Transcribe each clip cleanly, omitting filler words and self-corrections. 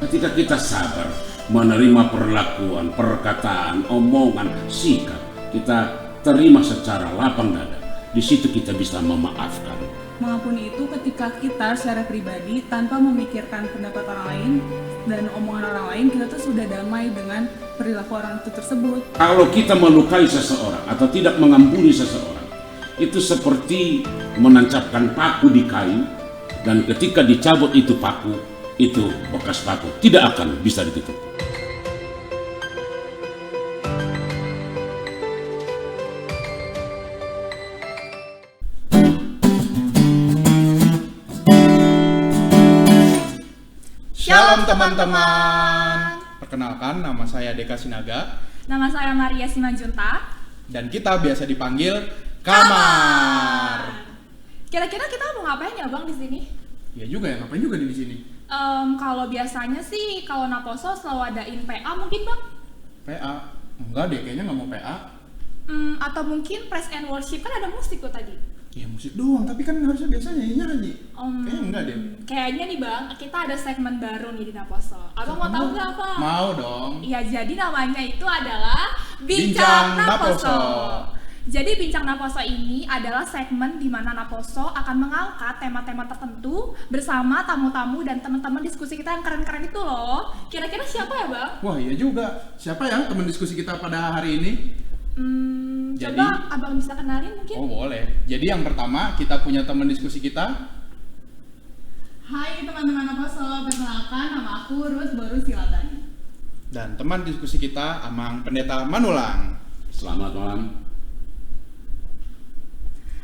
Ketika kita sabar menerima perlakuan, perkataan, omongan, sikap, kita terima secara lapang dada. Di situ kita bisa memaafkan. Mengampuni itu ketika kita secara pribadi tanpa memikirkan pendapat orang lain dan omongan orang lain, kita tuh sudah damai dengan perilaku orang itu tersebut. Kalau kita melukai seseorang atau tidak mengampuni seseorang, itu seperti menancapkan paku di kayu, dan ketika dicabut itu paku, itu bekas paku tidak akan bisa ditutup. Shalom teman-teman. Perkenalkan, nama saya Deka Sinaga. Nama saya Maria Simanjunta. Dan kita biasa dipanggil Kamar. Kira-kira kita mau ngapain ya Bang di sini? Ya juga ya, ngapain juga di sini? Kalau biasanya sih kalau Naposo selalu adain PA mungkin Bang? PA? Enggak deh, kayaknya nggak mau PA. Atau mungkin praise and worship, kan ada musik tuh tadi. Ya musik doang, tapi kan harusnya biasanya nyanyi. Kayaknya enggak deh. Kayaknya nih Bang, kita ada segmen baru nih di Naposo. Abang mau tahu nggak apa? Mau dong. Iya, jadi namanya itu adalah Bincang Bincang Naposo. Naposo. Jadi Bincang Naposo ini adalah segmen di mana Naposo akan mengangkat tema-tema tertentu bersama tamu-tamu dan teman-teman diskusi kita yang keren-keren itu loh. Kira-kira siapa ya Bang? Wah iya juga. Siapa ya teman diskusi kita pada hari ini? Coba Abang bisa kenalin mungkin? Oh boleh. Jadi yang pertama kita punya teman diskusi kita. Hai teman-teman Naposo, perkenalkan nama aku Ruth Boru Silabani. Dan teman diskusi kita Amang Pendeta Manulang. Selamat malam.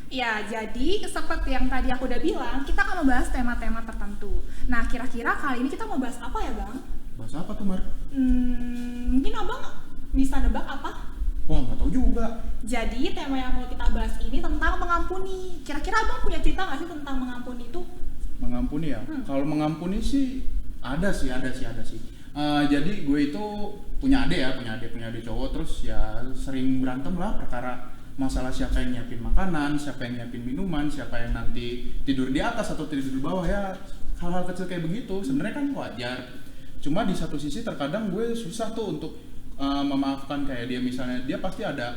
Ya, jadi seperti yang tadi aku udah bilang, kita akan membahas tema-tema tertentu. Nah, kira-kira kali ini kita mau bahas apa ya, Bang? Bahas apa tuh Mar? Mungkin Abang bisa nebak apa? Wah nggak tahu juga. Jadi, tema yang mau kita bahas ini tentang mengampuni. Kira-kira Abang punya cerita nggak sih tentang mengampuni itu? Mengampuni ya? Kalau mengampuni sih ada sih. Jadi gue itu punya adik cowok, terus ya sering berantem lah perkara masalah siapa yang nyiapin makanan, siapa yang nyiapin minuman, siapa yang nanti tidur di atas atau tidur di bawah, ya hal-hal kecil kayak begitu sebenarnya kan wajar. Cuma di satu sisi terkadang gue susah tuh untuk memaafkan, kayak dia misalnya dia pasti ada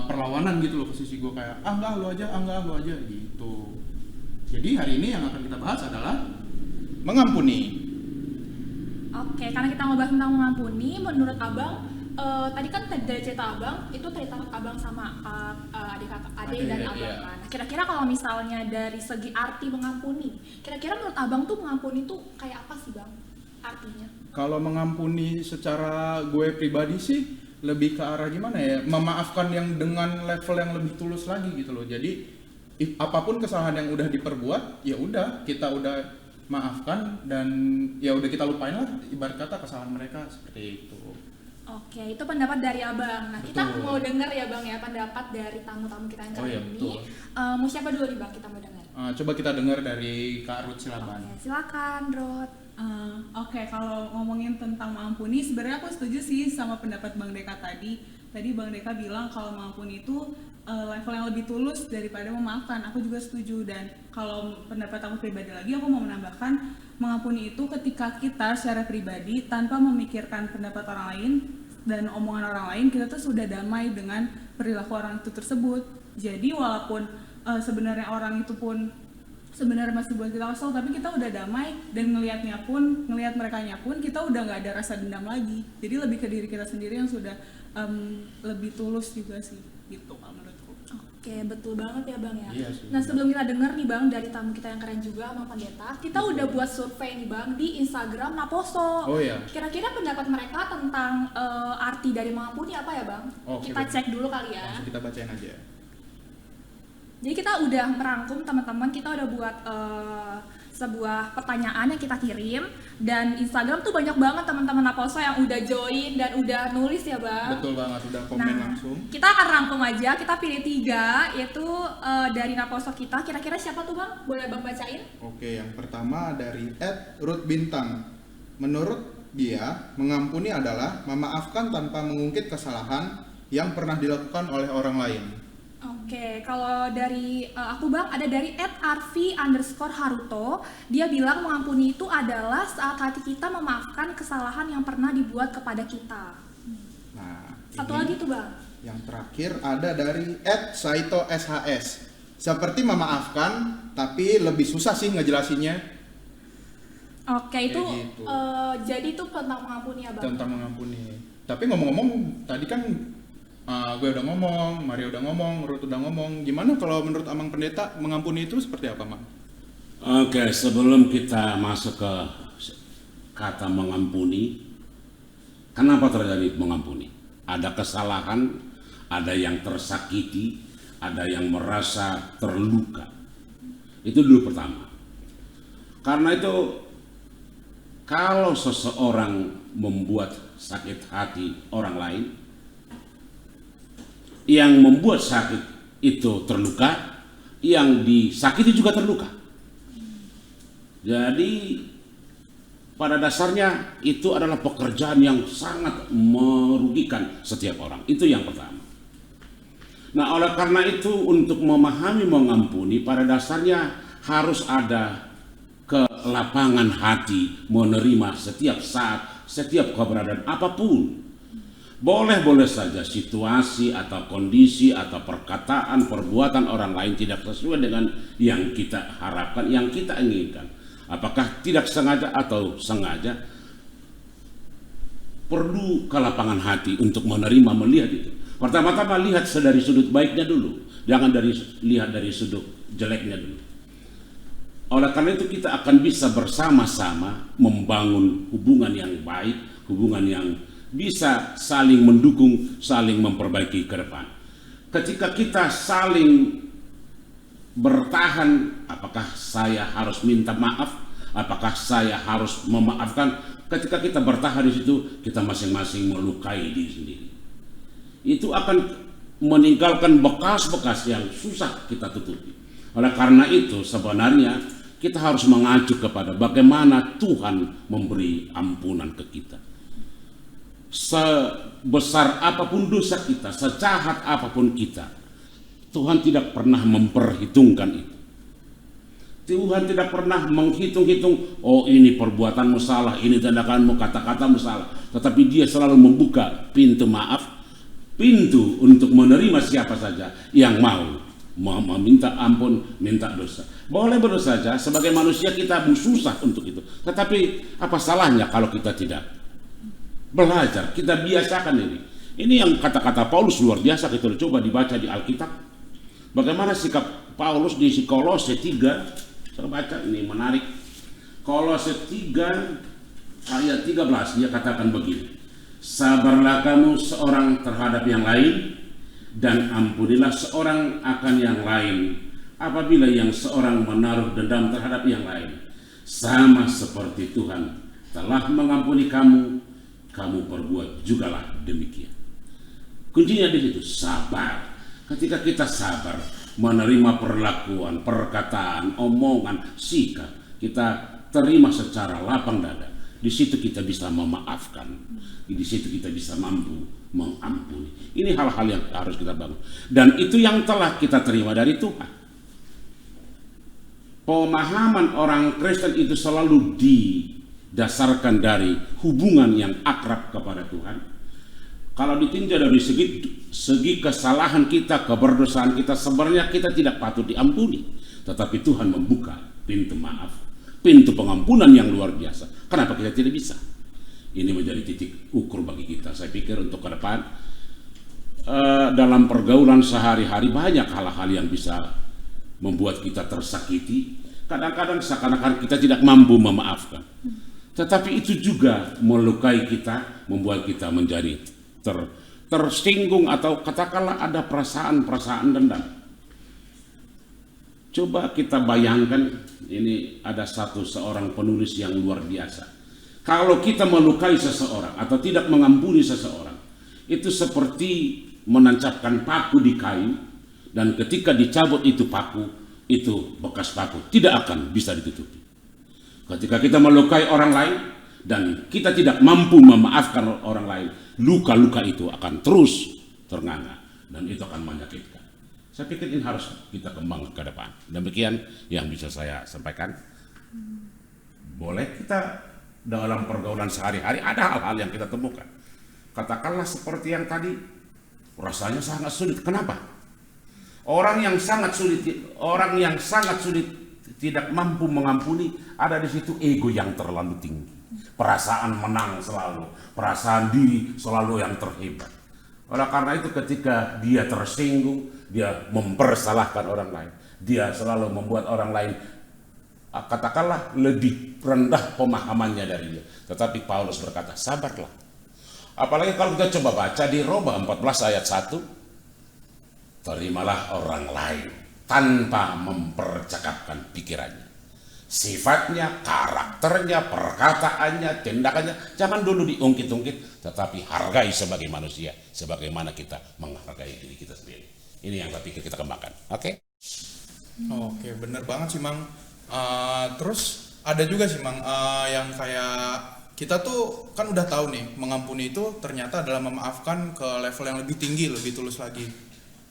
perlawanan gitu loh ke sisi gue, kayak enggak lu aja gitu. Jadi hari ini yang akan kita bahas adalah mengampuni. Oke, karena kita mau bahas tentang mengampuni, menurut Abang, tadi kan dari cerita Abang, itu cerita Abang sama adik dan Abang iya. kan. Nah, kira-kira kalau misalnya dari segi arti mengampuni, kira-kira menurut Abang tuh mengampuni tuh kayak apa sih Bang artinya? Kalau mengampuni secara gue pribadi sih lebih ke arah gimana ya, memaafkan yang dengan level yang lebih tulus lagi gitu loh. Jadi apapun kesalahan yang udah diperbuat, ya udah kita udah maafkan dan ya udah kita lupain lah, ibarat kata kesalahan mereka seperti itu. Oke, itu pendapat dari Abang. Nah, kita Betul. mau dengar ya Bang ya pendapat dari tamu-tamu kita yang kali iya, ini. betul. Mau siapa dulu nih Bang kita mau dengar? Coba kita dengar dari Kak Ruth Silabani. Oke, silakan Ruth. Oke, kalau ngomongin tentang mengampuni, sebenarnya aku setuju sih sama pendapat Bang Deka tadi. Tadi Bang Deka bilang kalau mengampuni itu level yang lebih tulus daripada memaafkan. Aku juga setuju, dan kalau pendapat aku pribadi lagi, aku mau menambahkan mengampuni itu ketika kita secara pribadi tanpa memikirkan pendapat orang lain dan omongan orang lain, kita tuh sudah damai dengan perilaku orang itu tersebut. Jadi walaupun sebenarnya orang itu pun sebenarnya masih buat kita kesel, tapi kita udah damai, dan ngelihat merekanya pun kita udah nggak ada rasa dendam lagi. Jadi lebih ke diri kita sendiri yang sudah lebih tulus juga sih, gitu kalau menurutku. Oke, betul banget ya Bang ya. Iya sih. Nah, sebelum kita dengar nih Bang dari tamu kita yang keren juga, Bang Pendeta, kita udah buat survei nih Bang di Instagram Naposo. Oh iya. Kira-kira pendapat mereka tentang arti dari mengampuni apa ya Bang? Oke, Kita baik. cek dulu kali ya. Langsung kita bacain aja. Jadi kita udah merangkum teman-teman, kita udah buat sebuah pertanyaan yang kita kirim, dan Instagram tuh banyak banget teman-teman Naposo yang udah join dan udah nulis ya Bang. Betul banget, udah komen langsung. Kita akan rangkum aja, kita pilih 3, yaitu dari Naposo kita. Kira-kira siapa tuh Bang? Boleh Bang bacain? Oke, yang pertama dari @ruthbintang. Menurut dia, mengampuni adalah memaafkan tanpa mengungkit kesalahan yang pernah dilakukan oleh orang lain. Oke, kalau dari aku Bang, ada dari @arvi_haruto. Dia bilang mengampuni itu adalah saat hati kita memaafkan kesalahan yang pernah dibuat kepada kita. Nah, Satu ini lagi tuh Bang. yang terakhir ada dari @saito_shs. Seperti memaafkan, tapi lebih susah sih ngejelasinnya. Oke, itu Kayak gitu. jadi itu tentang mengampuni ya Bang. Tentang mengampuni. Tapi ngomong-ngomong, tadi kan gue udah ngomong, Maria udah ngomong, Ruth udah ngomong. Gimana kalau menurut Amang Pendeta mengampuni itu seperti apa, Mang? Oke, sebelum kita masuk ke kata mengampuni, kenapa terjadi mengampuni? Ada kesalahan, ada yang tersakiti, ada yang merasa terluka. Itu dulu pertama. Karena itu, kalau seseorang membuat sakit hati orang lain, yang membuat sakit itu terluka, yang disakiti juga terluka. Jadi pada dasarnya itu adalah pekerjaan yang sangat merugikan setiap orang. Itu yang pertama. Nah, oleh karena itu untuk memahami mengampuni pada dasarnya harus ada kelapangan hati menerima setiap saat, setiap keberadaan apapun. Boleh-boleh saja situasi atau kondisi atau perkataan, perbuatan orang lain tidak sesuai dengan yang kita harapkan, yang kita inginkan. Apakah tidak sengaja atau sengaja, perlu kelapangan hati untuk menerima, melihat itu. Pertama-tama lihat dari sudut baiknya dulu, jangan lihat dari sudut jeleknya dulu. Oleh karena itu kita akan bisa bersama-sama membangun hubungan yang baik, hubungan yang bisa saling mendukung, saling memperbaiki ke depan. Ketika kita saling bertahan, apakah saya harus minta maaf? Apakah saya harus memaafkan? Ketika kita bertahan di situ, kita masing-masing melukai diri sendiri. Itu akan meninggalkan bekas-bekas yang susah kita tutupi. Oleh karena itu sebenarnya kita harus mengacu kepada bagaimana Tuhan memberi ampunan ke kita. Sebesar apapun dosa kita, sejahat apapun kita, Tuhan tidak pernah memperhitungkan itu. Tuhan tidak pernah menghitung-hitung, oh ini perbuatanmu salah, ini tindakanmu, kata-katamu salah. Tetapi dia selalu membuka pintu maaf, pintu untuk menerima siapa saja yang mau meminta ampun, minta dosa. Boleh berdosa saja, sebagai manusia kita susah untuk itu. Tetapi apa salahnya kalau kita tidak belajar, kita biasakan ini. Ini yang kata-kata Paulus luar biasa, kita coba dibaca di Alkitab. Bagaimana sikap Paulus di Kolose 3, saya baca ini menarik. Kolose 3 ayat 13, dia katakan begini. Sabarlah kamu seorang terhadap yang lain, dan ampunilah seorang akan yang lain apabila yang seorang menaruh dendam terhadap yang lain. Sama seperti Tuhan telah mengampuni kamu, kamu perbuat jugalah demikian. Kuncinya di situ, sabar. Ketika kita sabar menerima perlakuan, perkataan, omongan, sikap, kita terima secara lapang dada. Di situ kita bisa memaafkan, di situ kita bisa mampu mengampuni. Ini hal-hal yang harus kita bangun, dan itu yang telah kita terima dari Tuhan. Pemahaman orang Kristen itu selalu didasarkan dari hubungan yang akrab kepada Tuhan. Kalau ditinjau dari segi kesalahan kita, keberdosaan kita, sebenarnya kita tidak patut diampuni, tetapi Tuhan membuka pintu maaf, pintu pengampunan yang luar biasa. Kenapa kita tidak bisa? Ini menjadi titik ukur bagi kita. Saya pikir untuk ke depan dalam pergaulan sehari-hari banyak hal-hal yang bisa membuat kita tersakiti. Kadang-kadang seakan-akan kita tidak mampu memaafkan. Tetapi itu juga melukai kita, membuat kita menjadi tersinggung, atau katakanlah ada perasaan-perasaan dendam. Coba kita bayangkan, ini ada seorang penulis yang luar biasa. Kalau kita melukai seseorang atau tidak mengampuni seseorang, itu seperti menancapkan paku di kayu, dan ketika dicabut itu paku, itu bekas paku tidak akan bisa ditutupi. Ketika kita melukai orang lain dan kita tidak mampu memaafkan orang lain, luka-luka itu akan terus ternganga dan itu akan menyakitkan. Saya pikir ini harus kita kembangkan ke depan. Demikian yang bisa saya sampaikan. Boleh kita dalam pergaulan sehari-hari ada hal-hal yang kita temukan. Katakanlah seperti yang tadi, rasanya sangat sulit. Kenapa? Orang yang sangat sulit tidak mampu mengampuni, ada di situ ego yang terlalu tinggi. Perasaan menang selalu, perasaan diri selalu yang terhebat. Oleh karena itu ketika dia tersinggung, dia mempersalahkan orang lain. Dia selalu membuat orang lain katakanlah lebih rendah pemahamannya dari dia. Tetapi Paulus berkata, sabarlah. Apalagi kalau kita coba baca di Roma 14 ayat 1, terimalah orang lain tanpa mempercakapkan pikirannya. Sifatnya, karakternya, perkataannya, tindakannya, jangan dulu diungkit-ungkit, tetapi hargai sebagai manusia, sebagaimana kita menghargai diri kita sendiri. Ini yang saya pikir kita kembangkan. Oke? Oke, bener banget sih, Mang. Terus ada juga sih, Mang, yang kayak kita tuh kan udah tahu nih, mengampuni itu ternyata adalah memaafkan ke level yang lebih tinggi, lebih tulus lagi.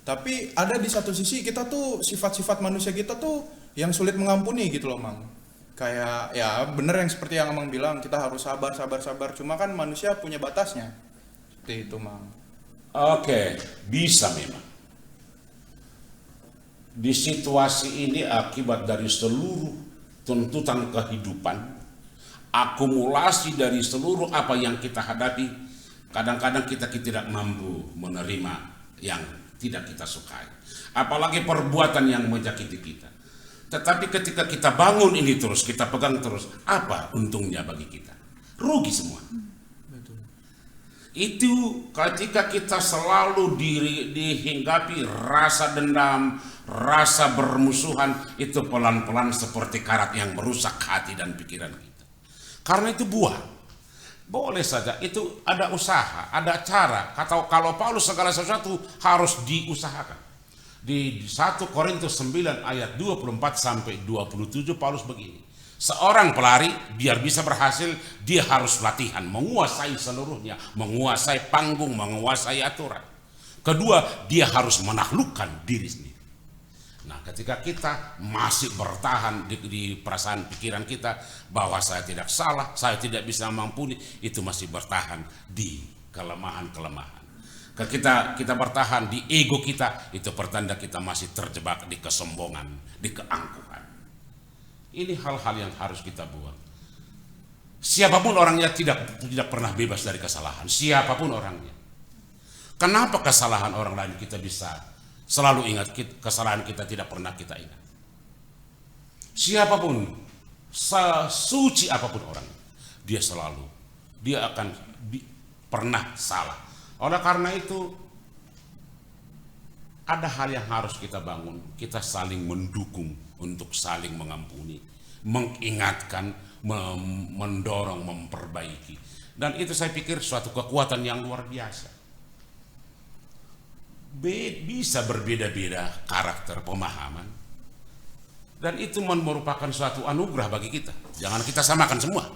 Tapi ada di satu sisi kita tuh sifat-sifat manusia kita tuh yang sulit mengampuni gitu loh, Mang. Kayak ya bener yang seperti yang Mang bilang, kita harus sabar. Cuma kan manusia punya batasnya. Seperti itu, Mang. Oke, bisa memang. Di situasi ini akibat dari seluruh tuntutan kehidupan, akumulasi dari seluruh apa yang kita hadapi, kadang-kadang kita tidak mampu menerima yang tidak kita sukai. Apalagi perbuatan yang menyakiti kita. Tetapi ketika kita bangun ini terus, kita pegang terus, apa untungnya bagi kita? Rugi semua. Betul. Itu ketika kita selalu dihinggapi rasa dendam, rasa bermusuhan, itu pelan-pelan seperti karat yang merusak hati dan pikiran kita. Karena itu buah. Boleh saja, itu ada usaha, ada cara. Kalau Paulus segala sesuatu harus diusahakan. Di 1 Korintus 9 ayat 24 sampai 27 Paulus begini. Seorang pelari biar bisa berhasil, dia harus latihan, menguasai seluruhnya, menguasai panggung, menguasai aturan. Kedua, dia harus menaklukkan diri sendiri. Nah, ketika kita masih bertahan di perasaan pikiran kita bahwa saya tidak salah, saya tidak bisa mengampuni, itu masih bertahan di kelemahan-kelemahan. Ketika kita bertahan di ego kita, itu pertanda kita masih terjebak di kesombongan, di keangkuhan. Ini hal-hal yang harus kita buang. Siapapun orangnya tidak pernah bebas dari kesalahan, siapapun orangnya. Kenapa kesalahan orang lain kita bisa selalu ingat, kesalahan kita tidak pernah kita ingat? Siapapun, sesuci apapun orang, dia akan pernah salah. Oleh karena itu, ada hal yang harus kita bangun. Kita saling mendukung untuk saling mengampuni, mengingatkan, mendorong, memperbaiki. Dan itu saya pikir suatu kekuatan yang luar biasa. Bisa berbeda-beda karakter, pemahaman. Dan itu merupakan suatu anugerah bagi kita. Jangan kita samakan semua.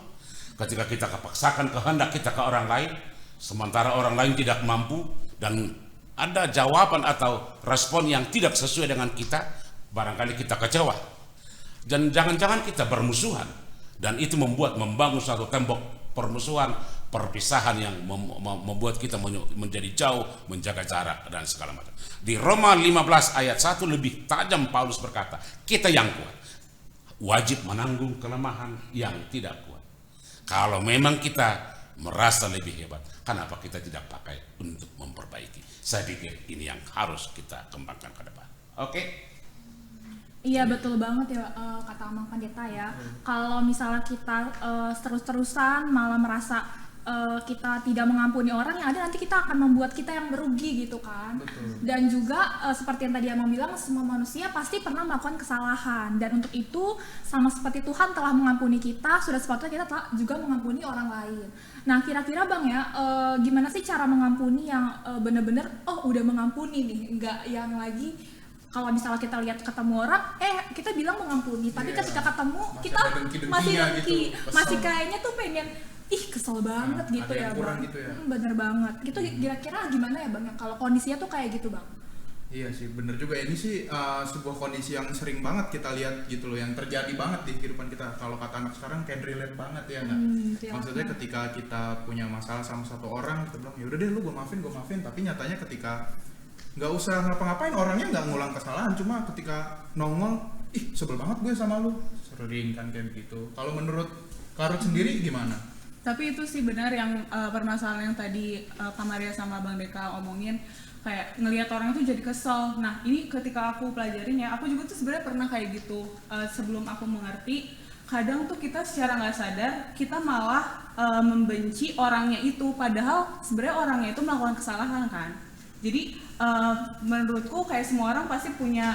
Ketika kita paksakan kehendak kita ke orang lain, sementara orang lain tidak mampu, dan ada jawaban atau respon yang tidak sesuai dengan kita, barangkali kita kecewa. Dan jangan-jangan kita bermusuhan, dan itu membangun suatu tembok permusuhan, perpisahan yang membuat kita menjadi jauh, menjaga jarak dan segala macam. Di Roma 15 ayat 1 lebih tajam Paulus berkata, kita yang kuat wajib menanggung kelemahan yang tidak kuat. Kalau memang kita merasa lebih hebat, kenapa kita tidak pakai untuk memperbaiki? Saya pikir ini yang harus kita kembangkan ke depan. Oke? Iya betul banget ya, kata Mang Pendeta ya. Kalau misalnya kita terus-terusan malah merasa kita tidak mengampuni orang, yang ada nanti kita akan membuat kita yang merugi gitu kan. Betul. Dan juga seperti yang tadi Amang bilang, semua manusia pasti pernah melakukan kesalahan, dan untuk itu sama seperti Tuhan telah mengampuni kita, sudah sepatutnya kita telah juga mengampuni orang lain. Nah kira-kira Bang ya, gimana sih cara mengampuni yang benar-benar udah mengampuni nih, enggak yang lagi kalau misalnya kita lihat ketemu orang, kita bilang mengampuni, tapi ketika ketemu kita masih dengki, gitu, masih kayaknya tuh pengen, kesel banget gitu ya kurang Bang. gitu ya. Bener banget. Gitu kira-kira gimana ya Bang? Kalau kondisinya tuh kayak gitu Bang? Iya sih, bener juga. Ini sih sebuah kondisi yang sering banget kita lihat gitu loh, yang terjadi banget di kehidupan kita. Kalau kata anak sekarang kayak relate banget ya nggak? Maksudnya ketika kita punya masalah sama satu orang, kita bilang ya udah deh lu gue maafin, tapi nyatanya ketika nggak usah ngapa-ngapain, orangnya nggak ngulang kesalahan, cuma ketika nongol, ih sebel banget gue sama lu, sering kan kayak gitu. Kalau menurut Karut sendiri gimana? Tapi itu sih benar yang permasalahan yang tadi Kak Maria sama Bang Deka omongin, kayak ngelihat orang itu jadi kesel. Nah ini ketika aku pelajarin ya, aku juga tuh sebenarnya pernah kayak gitu. Sebelum aku mengerti, kadang tuh kita secara nggak sadar kita malah membenci orangnya itu, padahal sebenarnya orangnya itu melakukan kesalahan kan. Jadi menurutku kayak semua orang pasti punya,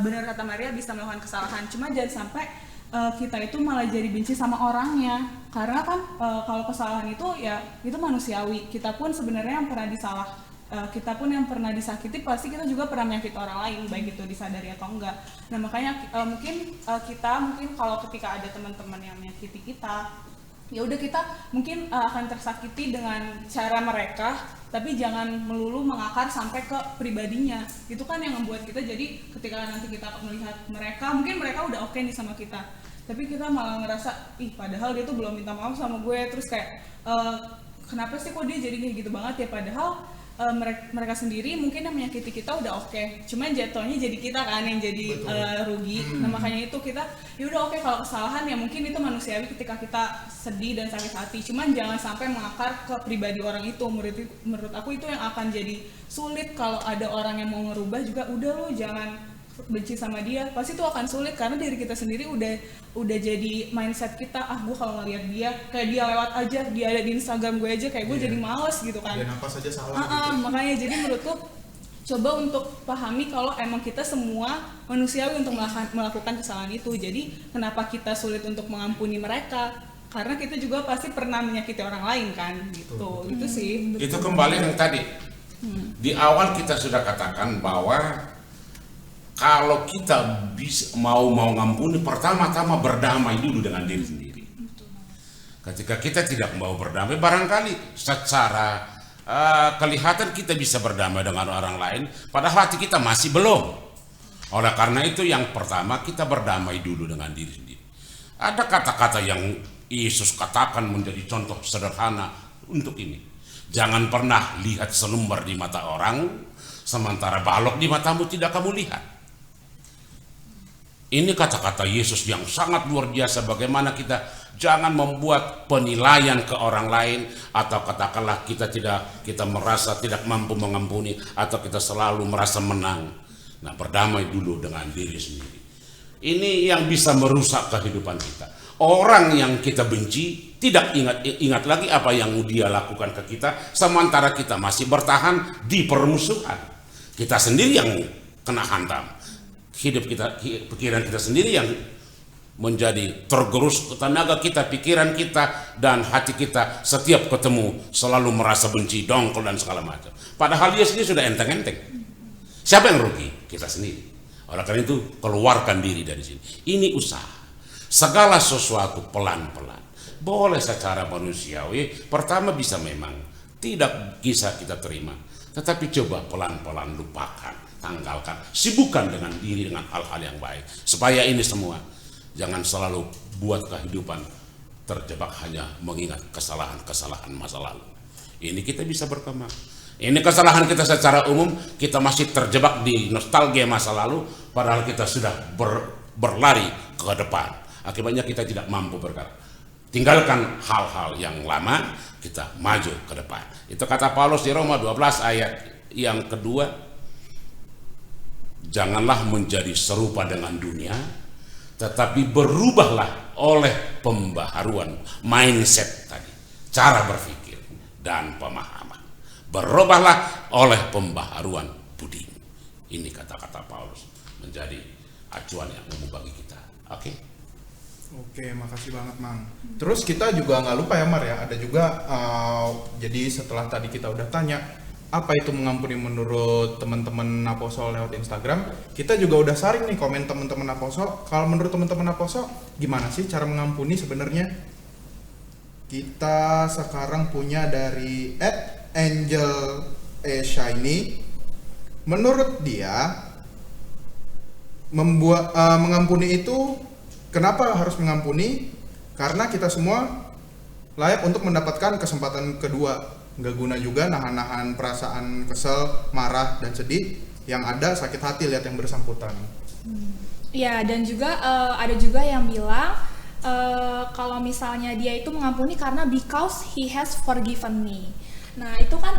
benar kata Maria, bisa melakukan kesalahan. Cuma jangan sampai kita itu malah jadi benci sama orangnya, karena kan kalau kesalahan itu ya itu manusiawi. Kita pun sebenarnya yang pernah kita pun yang pernah disakiti pasti kita juga pernah menyakiti orang lain, baik itu disadari atau enggak. Nah makanya mungkin kalau ketika ada teman-teman yang menyakiti kita, ya udah kita mungkin akan tersakiti dengan cara mereka, tapi jangan melulu mengakar sampai ke pribadinya. Itu kan yang membuat kita jadi ketika nanti kita melihat mereka, mungkin mereka udah oke nih sama kita, tapi kita malah ngerasa ih padahal dia tuh belum minta maaf sama gue, terus kayak kenapa sih kok dia jadi kayak gitu banget ya, padahal mereka sendiri mungkin yang menyakiti kita udah oke, cuman jatuhnya jadi kita kan yang jadi rugi. Nah makanya itu kita ya udah oke, kalau kesalahan ya mungkin itu manusiawi ketika kita sedih dan sakit hati, cuman jangan sampai mengakar ke pribadi orang itu. Menurut aku itu yang akan jadi sulit. Kalau ada orang yang mau ngerubah juga udah lo jangan benci sama dia, pasti itu akan sulit karena diri kita sendiri udah jadi mindset kita, gue kalau ngeliat dia kayak dia lewat aja, dia ada di Instagram gue aja kayak gue jadi males gitu kan. Dia napas aja salah gitu. Makanya jadi menurutku coba untuk pahami kalau emang kita semua manusiawi untuk melakukan kesalahan itu. Jadi kenapa kita sulit untuk mengampuni mereka, karena kita juga pasti pernah menyakiti orang lain kan gitu. Itu sih. Itu kembali yang tadi di awal kita sudah katakan bahwa kalau kita mau ngampuni, pertama-tama berdamai dulu dengan diri sendiri. Ketika kita tidak mau berdamai, barangkali secara kelihatan kita bisa berdamai dengan orang lain, padahal hati kita masih belum. Oleh karena itu yang pertama kita berdamai dulu dengan diri sendiri. Ada kata-kata yang Yesus katakan menjadi contoh sederhana untuk ini. Jangan pernah lihat selumbar di mata orang, sementara balok di matamu tidak kamu lihat. Ini kata-kata Yesus yang sangat luar biasa, bagaimana kita jangan membuat penilaian ke orang lain, atau katakanlah kita merasa tidak mampu mengampuni, atau kita selalu merasa menang. Nah, berdamai dulu dengan diri sendiri. Ini yang bisa merusak kehidupan kita. Orang yang kita benci tidak ingat lagi apa yang dia lakukan ke kita, sementara kita masih bertahan di permusuhan. Kita sendiri yang kena hantam. Pikiran kita sendiri yang menjadi tergerus, tenaga kita, pikiran kita, dan hati kita setiap ketemu selalu merasa benci, dongkol, dan segala macam. Padahal dia sendiri sudah enteng-enteng. Siapa yang rugi? Kita sendiri. Oleh karena itu, keluarkan diri dari sini. Ini usaha. Segala sesuatu pelan-pelan. Boleh secara manusiawi, pertama bisa memang tidak bisa kita terima. Tetapi coba pelan-pelan lupakan, tanggalkan, sibukkan dengan diri dengan hal-hal yang baik. Supaya ini semua, jangan selalu buat kehidupan terjebak hanya mengingat kesalahan-kesalahan masa lalu. Ini kita bisa berkembang. Ini kesalahan kita secara umum, kita masih terjebak di nostalgia masa lalu, padahal kita sudah berlari ke depan. Akibatnya kita tidak mampu bergerak. Tinggalkan hal-hal yang lama, kita maju ke depan. Itu kata Paulus di Roma 12 ayat yang kedua. Janganlah menjadi serupa dengan dunia, tetapi berubahlah oleh pembaharuan mindset tadi, cara berpikir dan pemahaman. Berubahlah oleh pembaharuan budi. Ini kata-kata Paulus menjadi acuan yang umum bagi kita. Oke, makasih banget Mang. Terus kita juga nggak lupa ya Mar ya, ada juga jadi setelah tadi kita udah tanya apa itu mengampuni menurut teman-teman Aposol lewat Instagram, kita juga udah saring nih komen teman-teman Aposol. Kalau menurut teman-teman Aposol gimana sih cara mengampuni sebenarnya? Kita sekarang punya dari @Angel Shiny. menurut dia mengampuni itu, kenapa harus mengampuni? Karena kita semua layak untuk mendapatkan kesempatan kedua. Nggak guna juga nahan-nahan perasaan kesel, marah, dan sedih yang ada sakit hati lihat yang bersangkutan. Ya, dan juga ada juga yang bilang kalau misalnya dia itu mengampuni karena because he has forgiven me. Nah, itu kan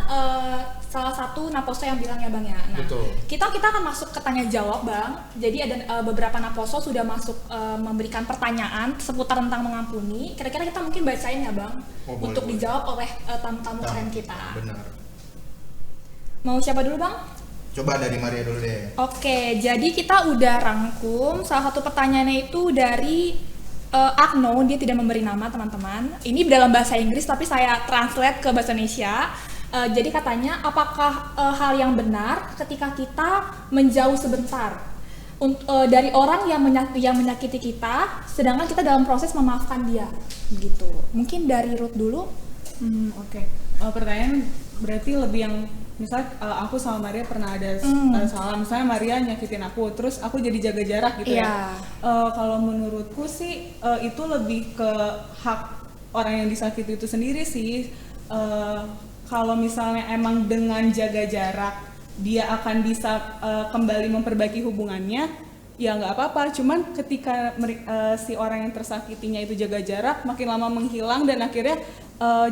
salah satu naposo yang bilang ya Bang ya. Nah, Betul. kita akan masuk ke tanya jawab Bang. Jadi ada beberapa naposo sudah masuk memberikan pertanyaan seputar tentang mengampuni. Kira-kira kita mungkin bacain ya Bang, Oh, boleh, untuk boleh. dijawab oleh tamu-tamu keren kita. Benar. Mau siapa dulu Bang? Coba dari Maria dulu deh. Oke, jadi kita udah rangkum salah satu pertanyaannya itu dari Agno, dia tidak memberi nama teman-teman. Ini dalam bahasa Inggris tapi saya translate ke bahasa Indonesia. Jadi katanya, apakah hal yang benar ketika kita menjauh sebentar dari orang yang menyakiti kita, sedangkan kita dalam proses memaafkan dia, gitu. Mungkin dari Ruth dulu. Oke. Pertanyaan berarti lebih yang misalnya aku sama Maria pernah ada salah, misalnya Maria nyakitin aku, terus aku jadi jaga jarak gitu ya. Kalau menurutku sih itu lebih ke hak orang yang disakiti itu sendiri sih. Kalau misalnya emang dengan jaga jarak dia akan bisa kembali memperbaiki hubungannya, ya nggak apa-apa. Cuman ketika si orang yang tersakitinya itu jaga jarak, makin lama menghilang dan akhirnya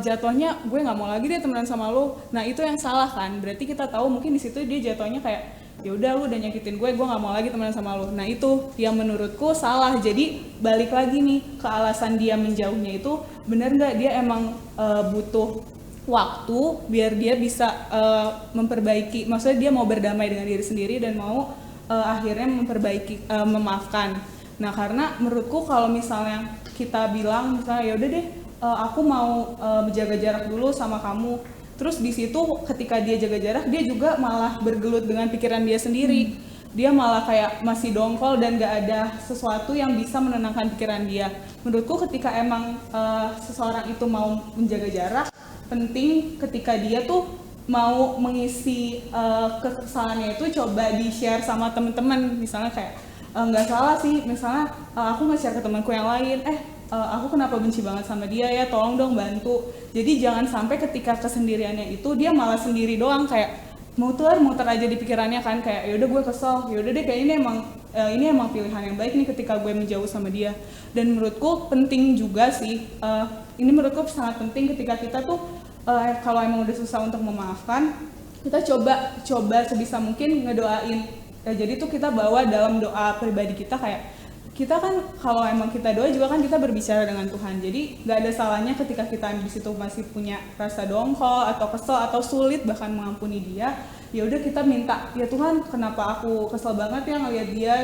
jatuhnya gue nggak mau lagi deh temenan sama lo. Nah itu yang salah kan. Berarti kita tahu mungkin di situ dia jatuhnya kayak ya udah lu udah nyakitin gue nggak mau lagi temenan sama lo. Nah itu yang menurutku salah. Jadi balik lagi nih ke alasan dia menjauhnya itu benar nggak dia emang butuh waktu biar dia bisa memperbaiki. Maksudnya dia mau berdamai dengan diri sendiri dan mau akhirnya memperbaiki, memaafkan. Nah karena menurutku kalau misalnya kita bilang misalnya ya udah deh aku mau menjaga jarak dulu sama kamu, terus di situ ketika dia jaga jarak dia juga malah bergelut dengan pikiran dia sendiri. Dia malah kayak masih dongkol dan gak ada sesuatu yang bisa menenangkan pikiran dia. Menurutku ketika emang seseorang itu mau menjaga jarak, penting ketika dia tuh mau mengisi kekesalannya itu coba di-share sama teman-teman. Misalnya kayak nggak salah sih, misalnya aku nge-share ke temanku yang lain, aku kenapa benci banget sama dia ya, tolong dong bantu. Jadi jangan sampai ketika kesendiriannya itu dia malah sendiri doang, kayak muter aja di pikirannya kan, kayak yaudah gue kesel, yaudah deh kayak ini emang pilihan yang baik nih ketika gue menjauh sama dia. Dan menurutku penting juga sih, ini menurutku sangat penting ketika kita tuh kalau emang udah susah untuk memaafkan, kita coba sebisa mungkin ngedoain. Jadi tuh kita bawa dalam doa pribadi kita, kayak kita kan kalau emang kita doa juga kan kita berbicara dengan Tuhan. Jadi nggak ada salahnya ketika kita di situ masih punya rasa dongkol atau kesel atau sulit bahkan mengampuni dia, ya udah kita minta, ya Tuhan kenapa aku kesel banget ya ngeliat dia,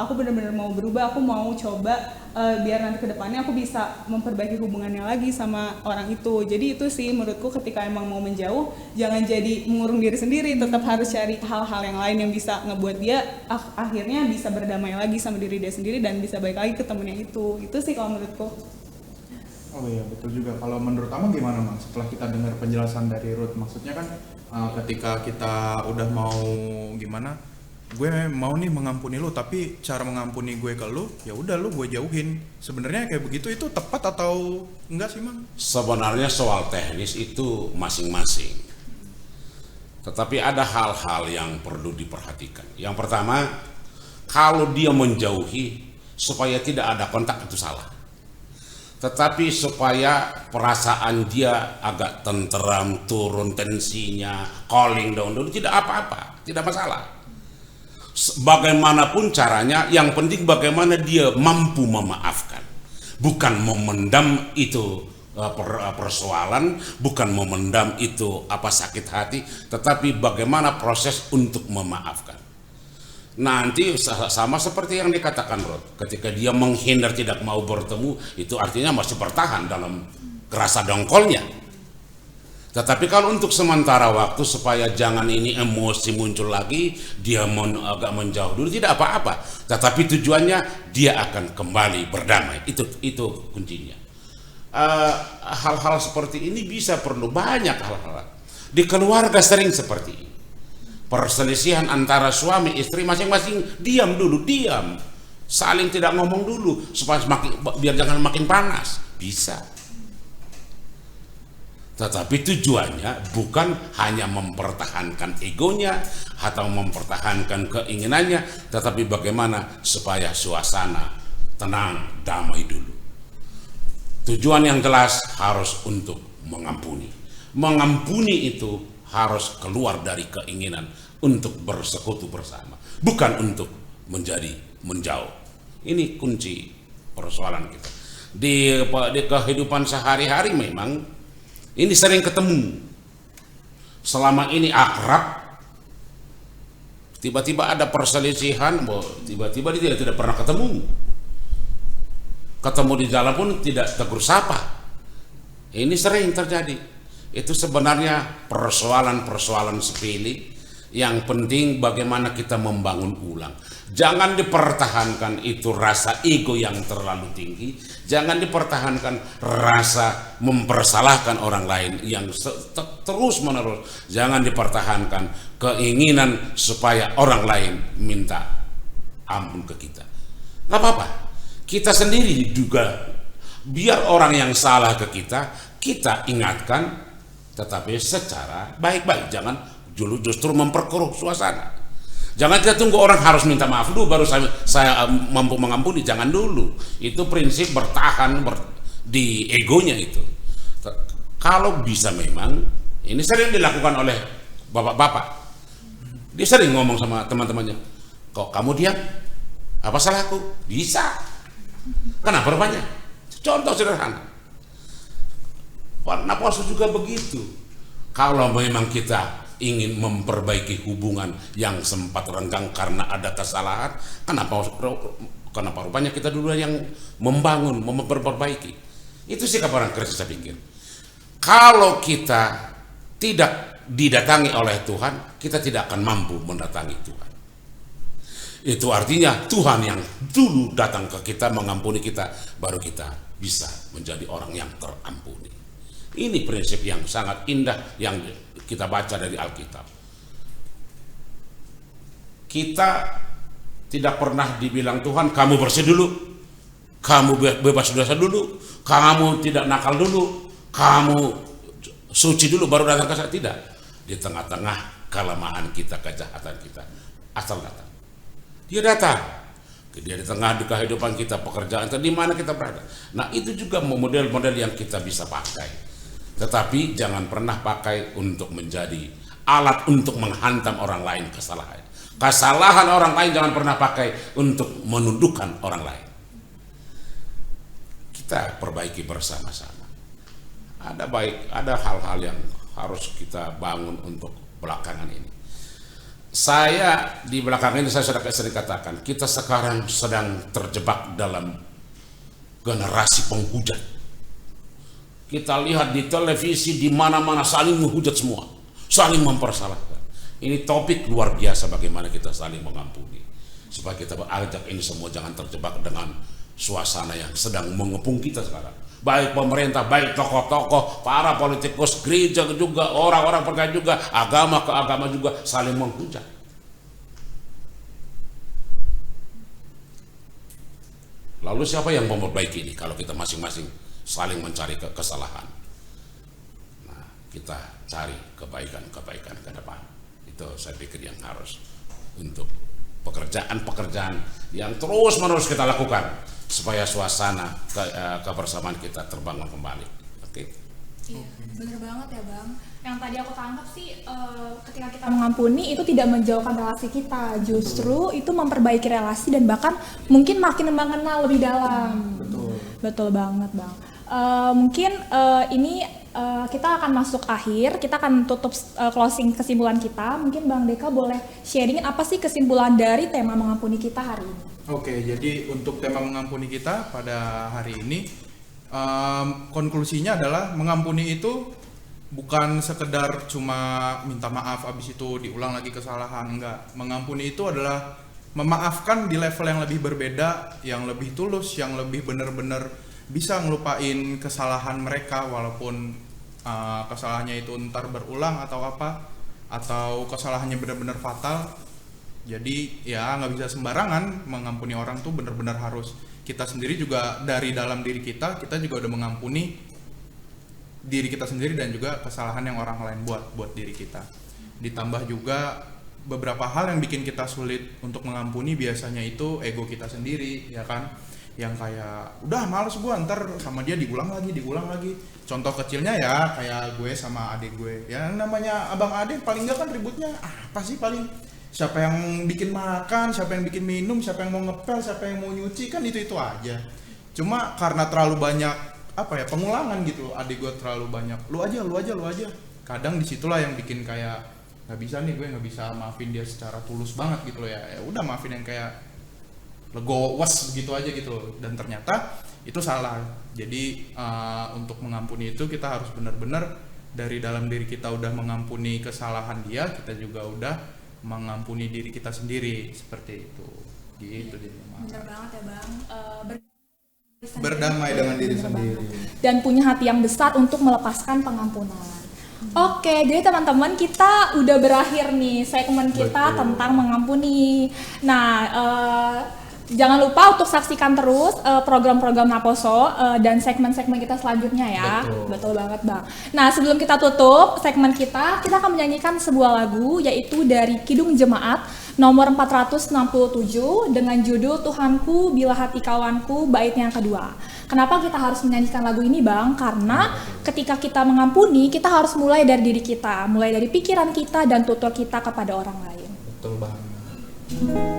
aku benar-benar mau berubah, aku mau coba biar nanti kedepannya aku bisa memperbaiki hubungannya lagi sama orang itu. Jadi itu sih menurutku ketika emang mau menjauh, jangan jadi mengurung diri sendiri, tetap harus cari hal-hal yang lain yang bisa ngebuat dia akhirnya bisa berdamai lagi sama diri dia sendiri dan bisa balik lagi ke temennya itu. Itu sih kalau menurutku. Oh iya betul juga. Kalau menurut Amang gimana Mang? Setelah kita dengar penjelasan dari Ruth, maksudnya kan ketika kita udah mau gimana, gue mau nih mengampuni lu, tapi cara mengampuni gue ke lu, ya udah lu gue jauhin. Sebenarnya kayak begitu itu tepat atau enggak sih Mang? Sebenarnya soal teknis itu masing-masing. Tetapi ada hal-hal yang perlu diperhatikan. Yang pertama, kalau dia menjauhi supaya tidak ada kontak itu salah. Tetapi supaya perasaan dia agak tenteram, turun tensinya, calling down dulu, tidak apa-apa, tidak masalah. Bagaimanapun caranya, yang penting bagaimana dia mampu memaafkan. Bukan memendam itu persoalan, bukan memendam itu sakit hati, tetapi bagaimana proses untuk memaafkan. Nanti sama seperti yang dikatakan Rod, ketika dia menghindar tidak mau bertemu, itu artinya masih bertahan dalam rasa dongkolnya. Tetapi kalau untuk sementara waktu supaya jangan ini emosi muncul lagi, dia agak menjauh dulu, tidak apa-apa. Tetapi tujuannya dia akan kembali berdamai. Itu kuncinya. Hal-hal seperti ini bisa perlu banyak hal-hal. Di keluarga sering seperti ini. perselisihan antara suami istri, masing-masing diam dulu, diam, saling tidak ngomong dulu supaya biar jangan makin panas. Bisa, tetapi tujuannya bukan hanya mempertahankan egonya atau mempertahankan keinginannya, tetapi bagaimana supaya suasana tenang, damai dulu. Tujuan yang jelas harus untuk mengampuni. Mengampuni itu harus keluar dari keinginan untuk bersekutu bersama, bukan untuk menjadi menjauh. Ini kunci persoalan kita di kehidupan sehari-hari. Memang ini sering ketemu, selama ini akrab, tiba-tiba ada perselisihan, tiba-tiba dia tidak pernah ketemu di jalan pun tidak tegur sapa. Ini sering terjadi. Itu sebenarnya persoalan-persoalan sepele. Yang penting bagaimana kita membangun ulang. Jangan dipertahankan itu rasa ego yang terlalu tinggi. Jangan dipertahankan rasa mempersalahkan orang lain yang terus menerus. Jangan dipertahankan keinginan supaya orang lain minta ampun ke kita. Nggak apa-apa, kita sendiri juga biar orang yang salah ke kita, kita ingatkan, tetapi secara baik-baik. Jangan justru memperkeruh suasana. Jangan kita tunggu orang harus minta maaf dulu baru saya mampu mengampuni. Jangan dulu. Itu prinsip bertahan di egonya itu. Kalau bisa, memang ini sering dilakukan oleh bapak-bapak. Dia sering ngomong sama teman-temannya, kok kamu diam? Apa salahku? Bisa. Kenapa rupanya? Contoh sederhana. Pak Naposo juga begitu. Kalau memang kita ingin memperbaiki hubungan yang sempat renggang karena ada kesalahan, kenapa rupanya kita dulu yang membangun, memperbaiki. Itu sikap orang Kristen, saya pikir. Kalau kita tidak didatangi oleh Tuhan, kita tidak akan mampu mendatangi Tuhan. Itu artinya Tuhan yang dulu datang ke kita, mengampuni kita, baru kita bisa menjadi orang yang terampuni. Ini prinsip yang sangat indah yang kita baca dari Alkitab. Kita tidak pernah dibilang Tuhan, kamu bersih dulu, kamu bebas dosa dulu, kamu tidak nakal dulu, kamu suci dulu baru datang ke saya. Tidak. Di tengah-tengah kelemahan kita, kejahatan kita, asal datang. Dia datang. Dia di tengah kehidupan kita, pekerjaan, di mana kita berada. Nah, itu juga model-model yang kita bisa pakai. Tetapi jangan pernah pakai untuk menjadi alat untuk menghantam orang lain kesalahan. Kesalahan orang lain jangan pernah pakai untuk menundukkan orang lain. Kita perbaiki bersama-sama. Ada hal-hal yang harus kita bangun untuk belakangan ini. Saya di belakang ini saya sudah sering katakan, kita sekarang sedang terjebak dalam generasi penghujat. Kita lihat di televisi di mana-mana saling menghujat semua, saling mempersalahkan. Ini topik luar biasa bagaimana kita saling mengampuni. Supaya kita ajak ini semua jangan terjebak dengan suasana yang sedang mengepung kita sekarang. Baik pemerintah, baik tokoh-tokoh, para politikus, gereja juga, orang-orang percaya juga, agama ke agama juga saling menghujat. Lalu siapa yang memperbaiki ini kalau kita masing-masing saling mencari kesalahan? Nah, kita cari kebaikan-kebaikan ke depan. Itu saya pikir yang harus untuk pekerjaan-pekerjaan yang terus-menerus kita lakukan supaya suasana kebersamaan kita terbangun kembali. Oke. Iya, bener banget ya Bang. Yang tadi aku tangkap sih, ketika kita mengampuni itu tidak menjauhkan relasi kita, justru itu memperbaiki relasi dan bahkan mungkin makin mengenal lebih dalam. Betul banget Bang. Mungkin ini kita akan masuk akhir, kita akan tutup closing kesimpulan kita. Mungkin Bang Deka boleh sharing apa sih kesimpulan dari tema mengampuni kita hari ini? Oke, jadi untuk tema mengampuni kita pada hari ini, konklusinya adalah mengampuni itu bukan sekedar cuma minta maaf abis itu diulang lagi kesalahan, enggak. Mengampuni itu adalah memaafkan di level yang lebih berbeda, yang lebih tulus, yang lebih benar-benar bisa ngelupain kesalahan mereka walaupun kesalahannya itu ntar berulang atau apa. atau kesalahannya benar-benar fatal. Jadi ya nggak bisa sembarangan mengampuni orang tuh, benar-benar harus kita sendiri juga dari dalam diri kita juga udah mengampuni diri kita sendiri dan juga kesalahan yang orang lain buat diri kita. Ditambah juga beberapa hal yang bikin kita sulit untuk mengampuni, biasanya itu ego kita sendiri, ya kan? Yang kayak udah males gue, ntar sama dia diulang lagi. Contoh kecilnya ya kayak gue sama adik gue, ya namanya abang adik paling nggak kan ributnya apa sih, paling siapa yang bikin makan, siapa yang bikin minum, siapa yang mau ngepel, siapa yang mau nyuci, kan itu aja. Cuma karena terlalu banyak pengulangan gitu, adik gue terlalu banyak lu aja. Kadang disitulah yang bikin kayak nggak bisa maafin dia secara tulus banget gitu loh ya. Ya udah maafin yang kayak legowas gitu aja gitu, dan ternyata itu salah. Jadi untuk mengampuni itu kita harus benar-benar dari dalam diri kita udah mengampuni kesalahan dia, kita juga udah mengampuni diri kita sendiri, seperti itu gitu. Jadi Bener banget ya Bang, berdamai dengan diri sendiri dan punya hati yang besar untuk melepaskan pengampunan. Oke, jadi teman-teman, kita udah berakhir nih segmen kita tentang mengampuni. Nah, jangan lupa untuk saksikan terus program-program Naposo dan segmen-segmen kita selanjutnya ya. Betul banget Bang. Nah, sebelum kita tutup segmen kita akan menyanyikan sebuah lagu, yaitu dari Kidung Jemaat nomor 467 dengan judul Tuhanku Bila Hati Kawanku, bait yang kedua. Kenapa kita harus menyanyikan lagu ini Bang? Karena ketika kita mengampuni, kita harus mulai dari diri kita, mulai dari pikiran kita dan tutur kita kepada orang lain. betul banget.